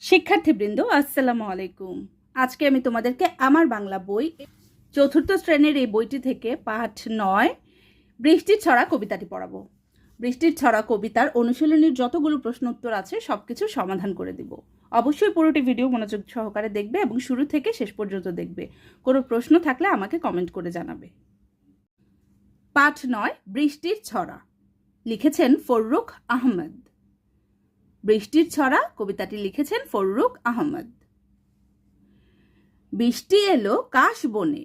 শিক্ষার্থীবৃন্দ আসসালামু আলাইকুম। আজকে আমি তোমাদেরকে আমার বাংলা বই চতুর্থ শ্রেণীর এই বইটি থেকে পাঠ 9 বৃষ্টির ছড়া কবিতাটি পড়াবো। বৃষ্টির ছড়া কবিতার অনুশীলনীর যতগুলো প্রশ্ন উত্তর আছে সবকিছু সমাধান করে দিব। অবশ্যই পুরোটি ভিডিও মনোযোগ সহকারে দেখবে এবং শুরু থেকে শেষ পর্যন্ত দেখবে। কোনো প্রশ্ন থাকলে আমাকে কমেন্ট করে জানাবে। পাঠ 9 বৃষ্টির ছড়া, লিখেছেন ফররুখ আহমেদ। বৃষ্টির ছড়া কবিতাটি লিখেছেন ফররুখ আহমেদ। বৃষ্টি এলো কাশ বনে,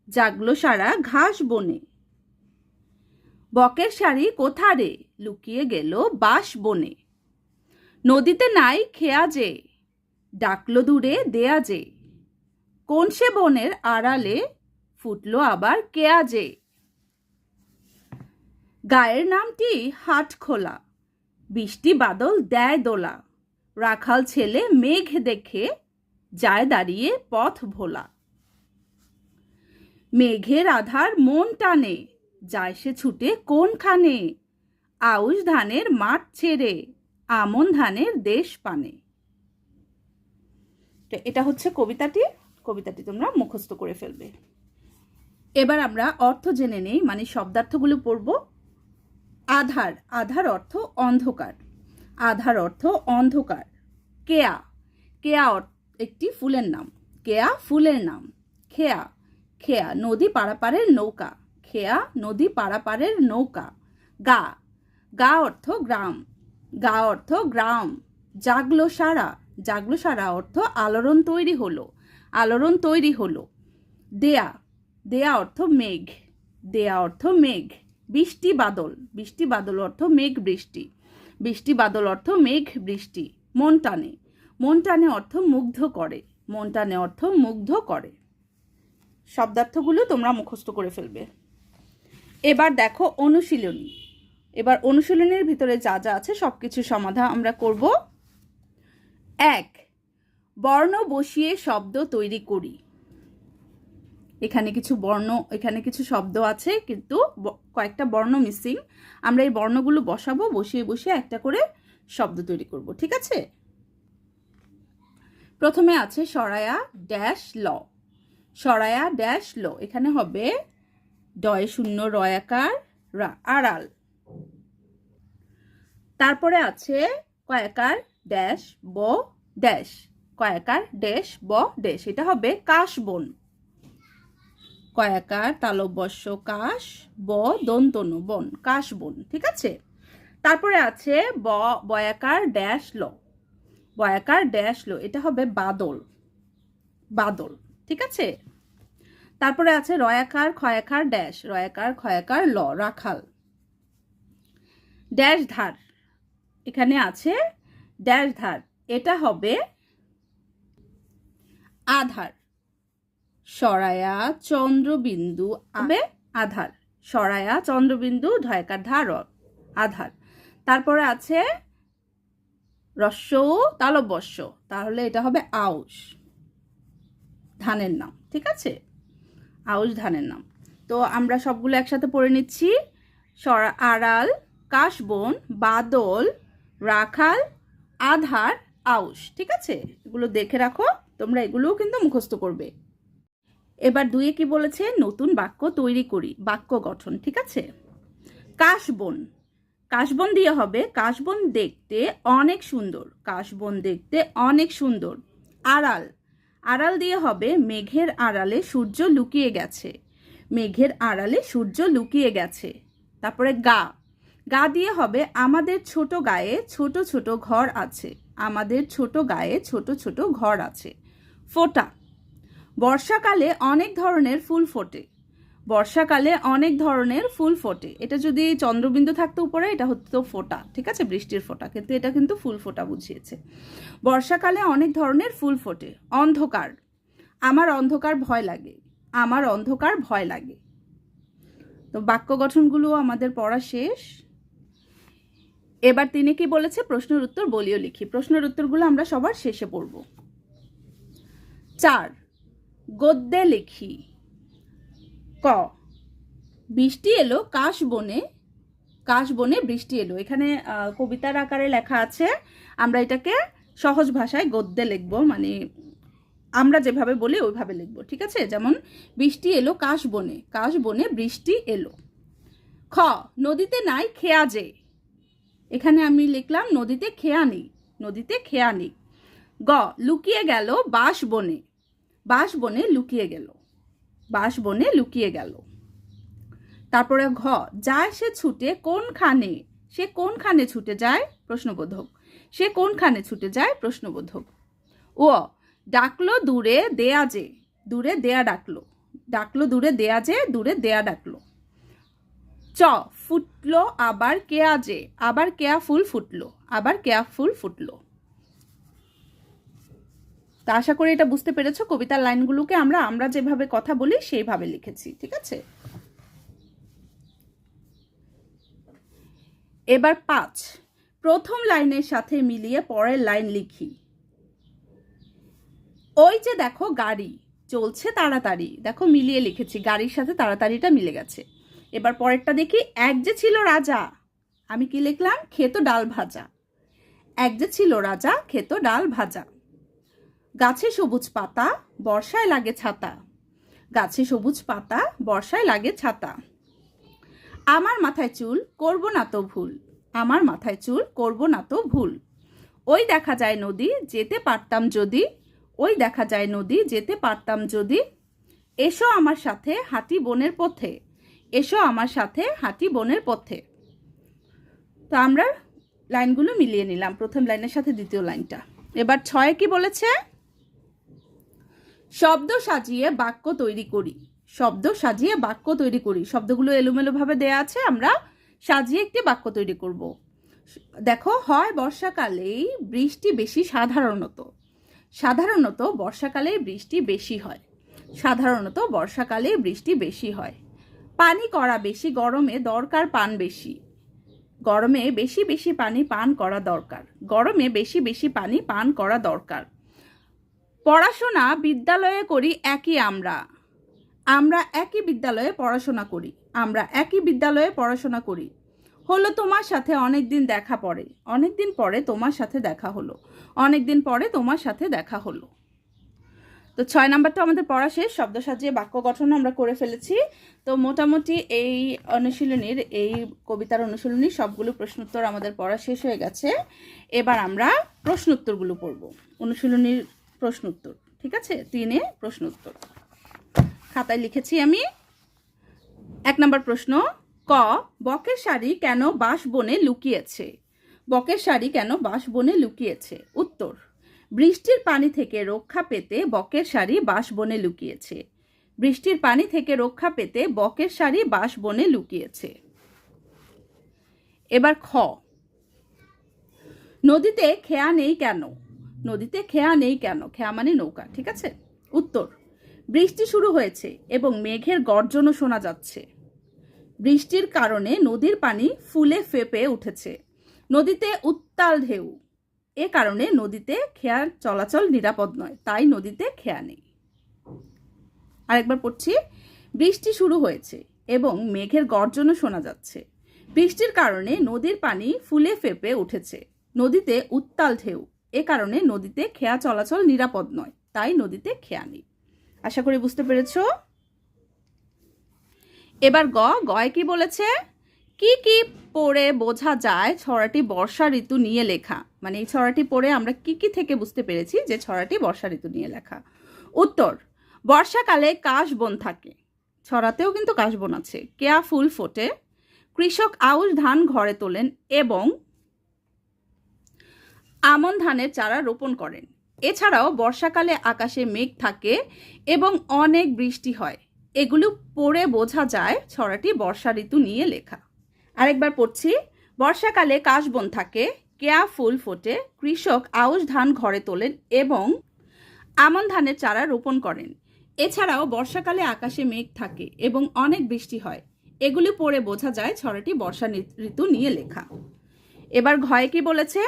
জাগলো সারা ঘাস বনে। বকের শাড়ি কোথারে, লুকিয়ে গেল বাঁশ বনে। নদীতে নাই খেয়া যে, ডাকলো দূরে দেয়া যে। কোন সে বনের আড়ালে, ফুটলো আবার কেয়া যে। গায়ের নামটি হাট খোলা, বৃষ্টি বাদল দেয় দোলা। রাখাল ছেলে মেঘ দেখে, যায় দাঁড়িয়ে পথ ভোলা। মেঘের আধার মন টানে, যায় সে ছুটে কোনখানে। আউশ ধানের মাঠ ছেড়ে, আমন ধানের দেশ পানে। তো এটা হচ্ছে কবিতাটি তোমরা মুখস্থ করে ফেলবে। এবার আমরা অর্থ জেনে নেই, মানে শব্দার্থগুলো পড়ব। আধার, আধার অর্থ অন্ধকার। আধার অর্থ অন্ধকার। কেয়া, কেয়া একটি ফুলের নাম। কেয়া ফুলের নাম। খেয়া, খেয়া নদী পারাপারের নৌকা। খেয়া নদী পারাপারের নৌকা। গা, গা অর্থ গ্রাম। গা অর্থ গ্রাম। জাগলো সারা, জাগলো সারা অর্থ আলোড়ন তৈরি হলো। আলোড়ন তৈরি হলো। দেয়া, দেয়া অর্থ মেঘ। দেয়া অর্থ মেঘ। বৃষ্টি বাদল, বৃষ্টি বাদল অর্থ মেঘ বৃষ্টি। বৃষ্টি বাদল অর্থ মেঘ বৃষ্টি। মন টানে, মন টানে অর্থ মুগ্ধ করে। মন টানে অর্থ মুগ্ধ করে। শব্দার্থগুলো তোমরা মুখস্থ করে ফেলবে। এবার দেখো অনুশীলনী। এবার অনুশীলনীর ভিতরে যা যা আছে সবকিছু সমাধান আমরা করব। 1, বর্ণ বসিয়ে শব্দ তৈরি করি। এখানে কিছু শব্দ আছে, কিন্তু কয়েকটা বর্ণ মিসিং। আমরা এই বর্ণগুলো বসাবো, বসিয়ে বসিয়ে একটা করে শব্দ তৈরি করব, ঠিক আছে? প্রথমে আছে সরায়া ড্যাশ ল। সরায়া ড্যাশ ল, এখানে হবে ডয় শূন্য রয়াকার রা, আড়াল। তারপরে আছে কয়াকার ড্যাশ ব ড্যাশ, কয়াকার ড্যাশ ব ড্যাশ, এটা হবে কাশবন। কয়াকার তালব্যস্য কাশ, ব দন্তনু বন, কাশবন, ঠিক আছে? তারপরে আছে বয়াকার ড্যাশ ল। বয়াকার ড্যাশ ল, এটা হবে বাদল। বাদল, ঠিক আছে? তারপরে আছে রয়াকার খয়াকার ড্যাশ, রয়াকার খয়াকার ল, রাখাল। ড্যাশ ধার, এখানে আছে ড্যাশ ধার, এটা হবে আধার। সরায়া চন্দ্রবিন্দু হবে আধার। সরায়া চন্দ্রবিন্দু ধয়কার ধার, আধার। তারপরে আছে রস্য তালব্যস্য, তাহলে এটা হবে আউশ, ধানের নাম, ঠিক আছে? আউশ ধানের নাম। তো আমরা সবগুলো একসাথে পড়ে নিচ্ছি। আড়াল, কাশবন, বাদল, রাখাল, আধার, আউশ, ঠিক আছে? এগুলো দেখে রাখো, তোমরা এগুলোও কিন্তু মুখস্থ করবে। এবার 2 কি বলেছে? নতুন বাক্য তৈরি করি, বাক্য গঠন, ঠিক আছে? কাশবন, কাশবন দিয়ে হবে কাশবন দেখতে অনেক সুন্দর। কাশবন দেখতে অনেক সুন্দর। আড়াল, আড়াল দিয়ে হবে মেঘের আড়ালে সূর্য লুকিয়ে গেছে। মেঘের আড়ালে সূর্য লুকিয়ে গেছে। তারপরে গা, গা দিয়ে হবে আমাদের ছোট গায়ে ছোট ছোট ঘর আছে। আমাদের ছোট গায়ে ছোট ছোট ঘর আছে। ফোঁটা, বর্ষাকালে অনেক ধরনের ফুল ফোটে। বর্ষাকালে অনেক ধরনের ফুল ফোটে, এটা যদি চন্দ্রবিন্দু থাকতো উপরে এটা হতো ফোঁটা, ঠিক আছে? বৃষ্টির ফোঁটা, কিন্তু এটা কিন্তু ফুল ফোঁটা বুঝিয়েছে। বর্ষাকালে অনেক ধরনের ফুল ফোটে। অন্ধকার, আমার অন্ধকার ভয় লাগে। আমার অন্ধকার ভয় লাগে। তো বাক্য গঠনগুলো আমাদের পড়া শেষ। এবার 3 কি বলেছে? প্রশ্নের উত্তর বলিও লিখি। প্রশ্নের উত্তরগুলো আমরা সবার শেষে পড়ব। 4, গদ্যে লিখি। ক, বৃষ্টি এলো কাশবনে, কাশবনে বৃষ্টি এলো। এখানে কবিতার আকারে লেখা আছে, আমরা এটাকে সহজ ভাষায় গদ্যে লিখবো, মানে আমরা যেভাবে বলি ওইভাবে লিখবো, ঠিক আছে? যেমন বৃষ্টি এলো কাশ বনে, কাশ বনে বৃষ্টি এলো। খ, নদীতে নাই খেয়া যে, এখানে আমি লিখলাম নদীতে খেয়া নেই, নদীতে খেয়া নেই। গ, লুকিয়ে গেল বাঁশ বনে, বাঁশ বনে লুকিয়ে গেল, বাঁশ বনে লুকিয়ে গেল। তারপরে ঘ, যায় সে ছুটে কোনখানে, সে কোনখানে ছুটে যায়, প্রশ্নবোধক, সে কোনখানে ছুটে যায়, প্রশ্নবোধক। ও, ডাকলো দূরে দেয়া যে, দূরে দেয়া ডাকলো, ডাকলো দূরে দেয়া যে, দূরে দেয়া ডাকলো। চ, ফুটলো আবার কেয়া যে, আবার কেয়া ফুল ফুটলো, আবার কেয়া ফুল ফুটলো। তা আশা করি এটা বুঝতে পেরেছো। কবিতার লাইনগুলোকে আমরা যেভাবে কথা বলি সেইভাবে লিখেছি, ঠিক আছে? এবার 5, প্রথম লাইনের সাথে মিলিয়ে পরের লাইন লিখি। ওই যে দেখো গাড়ি চলছে তাড়াতাড়ি, দেখো মিলিয়ে লিখেছি, গাড়ির সাথে তাড়াতাড়িটা মিলে গেছে। এবার পরেরটা দেখি। এক যে ছিল রাজা, আমি কি লিখলাম, খেতো ডাল ভাজা, এক যে ছিল রাজা খেতো ডাল ভাজা। গাছে সবুজ পাতা বর্ষায় লাগে ছাতা, গাছে সবুজ পাতা বর্ষায় লাগে ছাতা। আমার মাথায় চুল করব না তো ভুল, আমার মাথায় চুল করব না তো ভুল। ওই দেখা যায় নদী যেতে পারতাম যদি, ওই দেখা যায় নদী যেতে পারতাম যদি। এসো আমার সাথে হাঁটি বনের পথে, এসো আমার সাথে হাঁটি বনের পথে। তো আমরা লাইনগুলো মিলিয়ে নিলাম, প্রথম লাইনের সাথে দ্বিতীয় লাইনটা। এবার 6 কি বলেছে, শব্দ সাজিয়ে বাক্য তৈরি করি, শব্দ সাজিয়ে বাক্য তৈরি করি। শব্দগুলো এলোমেলোভাবে দেয়া আছে, আমরা সাজিয়ে একটি বাক্য তৈরি করব। দেখো, হয় বর্ষাকালেই বৃষ্টি বেশি, সাধারণত, সাধারণত বর্ষাকালে বৃষ্টি বেশি হয়, সাধারণত বর্ষাকালে বৃষ্টি বেশি হয়। পানি করা বেশি, গরমে দরকার পান বেশি, গরমে বেশি বেশি পানি পান করা দরকার, গরমে বেশি বেশি পানি পান করা দরকার। পড়াশোনা বিদ্যালয়ে করি একই আমরা, আমরা একই বিদ্যালয়ে পড়াশোনা করি, আমরা একই বিদ্যালয়ে পড়াশোনা করি। হলো তোমার সাথে অনেকদিন দেখা পড়ে, অনেকদিন পরে তোমার সাথে দেখা হলো, অনেকদিন পরে তোমার সাথে দেখা হলো। তো 6 নাম্বারটা আমাদের পড়া শেষ। শব্দ সাজিয়ে বাক্য গঠন আমরা করে ফেলেছি। তো মোটামুটি এই অনুশীলনীর, এই কবিতার অনুশীলনীর সবগুলো প্রশ্নোত্তর আমাদের পড়া শেষ হয়ে গেছে। এবার আমরা প্রশ্নোত্তরগুলো পড়ব, অনুশীলনীর প্রশ্নোত্তর, ঠিক আছে? 3 প্রশ্নোত্তর খাতায় লিখেছি আমি। 1 নম্বর প্রশ্ন, ক, বকের শাড়ি কেন বাঁশ বনে লুকিয়েছে, বকের শাড়ি কেন বাঁশ বনে লুকিয়েছে। উত্তর, বৃষ্টির পানি থেকে রক্ষা পেতে বকের শাড়ি বাঁশ বনে লুকিয়েছে, বৃষ্টির পানি থেকে রক্ষা পেতে বকের শাড়ি বাঁশ বনে লুকিয়েছে। এবার খ, নদীতে খেয়া নেই কেন, নদীতে খেয়া নেই কেন, খেয়া মানে নৌকা, ঠিক আছে? উত্তর, বৃষ্টি শুরু হয়েছে এবং মেঘের গর্জনও শোনা যাচ্ছে, বৃষ্টির কারণে নদীর পানি ফুলে ফেপে উঠেছে, নদীতে উত্তাল ঢেউ, এ কারণে নদীতে খেয়ার চলাচল নিরাপদ নয়, তাই নদীতে খেয়া নেই। আরেকবার পড়ছি, বৃষ্টি শুরু হয়েছে এবং মেঘের গর্জনও শোনা যাচ্ছে, বৃষ্টির কারণে নদীর পানি ফুলে ফেপে উঠেছে, নদীতে উত্তাল ঢেউ, এ কারণে নদীতে খেয়া চলাচল নিরাপদ নয়, তাই নদীতে খেয়া নেই। আশা করি বুঝতে পেরেছো। এবার গয় কি বলেছে, কি কি পড়ে বোঝা যায় ছড়াটি বর্ষা ঋতু নিয়ে লেখা, মানে এই ছড়াটি পড়ে আমরা কি কি থেকে বুঝতে পেরেছি যে ছড়াটি বর্ষা ঋতু নিয়ে লেখা। উত্তর, বর্ষাকালে কাশবন থাকে, ছড়াতেও কিন্তু কাশবন আছে, কেয়া ফুল ফোটে, কৃষক আউশ ধান ঘরে তোলেন এবং আমন ধানের চারা রোপণ করেন। এছাড়াও বর্ষাকালে আকাশে মেঘ থাকে এবং অনেক বৃষ্টি হয়। এগুলো পড়ে বোঝা যায় ছড়াটি বর্ষা ঋতু নিয়ে লেখা। আরেকবার পড়ছি, বর্ষাকালে কাশবন থাকে, কেয়া ফুল ফোটে, কৃষক আউশ ধান ঘরে তোলেন এবং আমন ধানের চারা রোপণ করেন। এছাড়াও বর্ষাকালে আকাশে মেঘ থাকে এবং অনেক বৃষ্টি হয়। এগুলি পড়ে বোঝা যায় ছড়াটি বর্ষা ঋতু নিয়ে লেখা। এবার ঘয়ে কি বলেছে,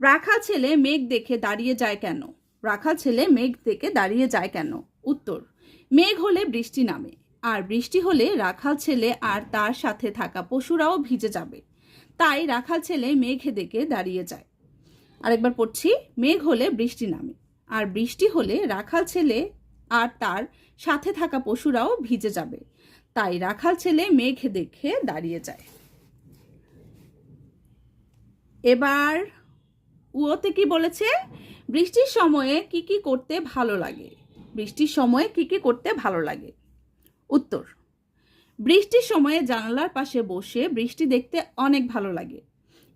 রাখাল ছেলে মেঘ দেখে দাঁড়িয়ে যায় কেন, রাখাল ছেলে মেঘ দেখে দাঁড়িয়ে যায় কেন। উত্তর, মেঘ হলে বৃষ্টি নামে, আর বৃষ্টি হলে রাখাল ছেলে আর তার সাথে থাকা পশুরাও ভিজে যাবে, তাই রাখাল ছেলে মেঘ দেখে দাঁড়িয়ে যায়। আরেকবার পড়ছি, মেঘ হলে বৃষ্টি নামে, আর বৃষ্টি হলে রাখাল ছেলে আর তার সাথে থাকা পশুরাও ভিজে যাবে, তাই রাখাল ছেলে মেঘ দেখে দাঁড়িয়ে যায়। এবার উওতে কি বলেছে? বৃষ্টির সময়ে কি কি করতে ভালো লাগে? বৃষ্টির সময়ে কি কি করতে ভালো লাগে? উত্তর, বৃষ্টির সময়ে জানালার পাশে বসে বৃষ্টি দেখতে অনেক ভালো লাগে।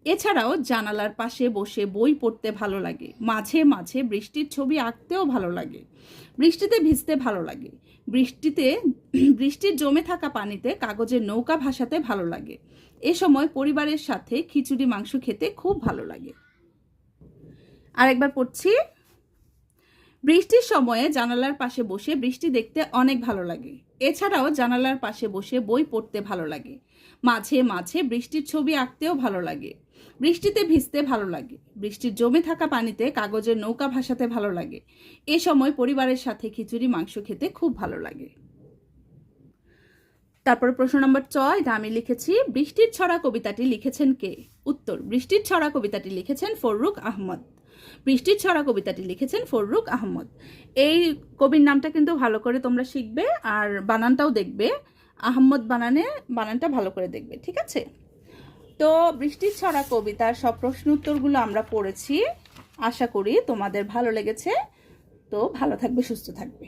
এছাড়াও জানালার পাশে বসে বই পড়তে ভালো লাগে। মাঝে মাঝে বৃষ্টির ছবি আঁকতেও ভালো লাগে। বৃষ্টিতে ভিজতে ভালো লাগে। বৃষ্টির জমে থাকা পানিতে কাগজের নৌকা ভাসাতে ভালো লাগে। এ সময় পরিবারের সাথে খিচুড়ি মাংস খেতে খুব ভালো লাগে। আরেকবার পড়ছি, বৃষ্টির সময়ে জানালার পাশে বসে বৃষ্টি দেখতে অনেক ভালো লাগে। এছাড়াও জানালার পাশে বসে বই পড়তে ভালো লাগে। মাঝে মাঝে বৃষ্টির ছবি আঁকতেও ভালো লাগে। বৃষ্টিতে ভিজতে ভালো লাগে। বৃষ্টির জমে থাকা পানিতে কাগজের নৌকা ভাসাতে ভালো লাগে। এ সময় পরিবারের সাথে খিচুড়ি মাংস খেতে খুব ভালো লাগে। তারপরে প্রশ্ন নম্বর 6, এটা আমি লিখেছি, বৃষ্টির ছড়া কবিতাটি লিখেছেন কে? উত্তর, বৃষ্টির ছড়া কবিতাটি লিখেছেন ফররুখ আহমদ। বৃষ্টির ছড়া কবিতাটি লিখেছেন ফররুখ আহমদ। এই কবির নামটা কিন্তু ভালো করে তোমরা শিখবে, আর বানানটাও দেখবে। আহমদ বানানটা ভালো করে দেখবে, ঠিক আছে? তো বৃষ্টির ছড়া কবিতার সব প্রশ্ন উত্তরগুলো আমরা পড়েছি। আশা করি তোমাদের ভালো লেগেছে। তো ভালো থাকবে, সুস্থ থাকবে।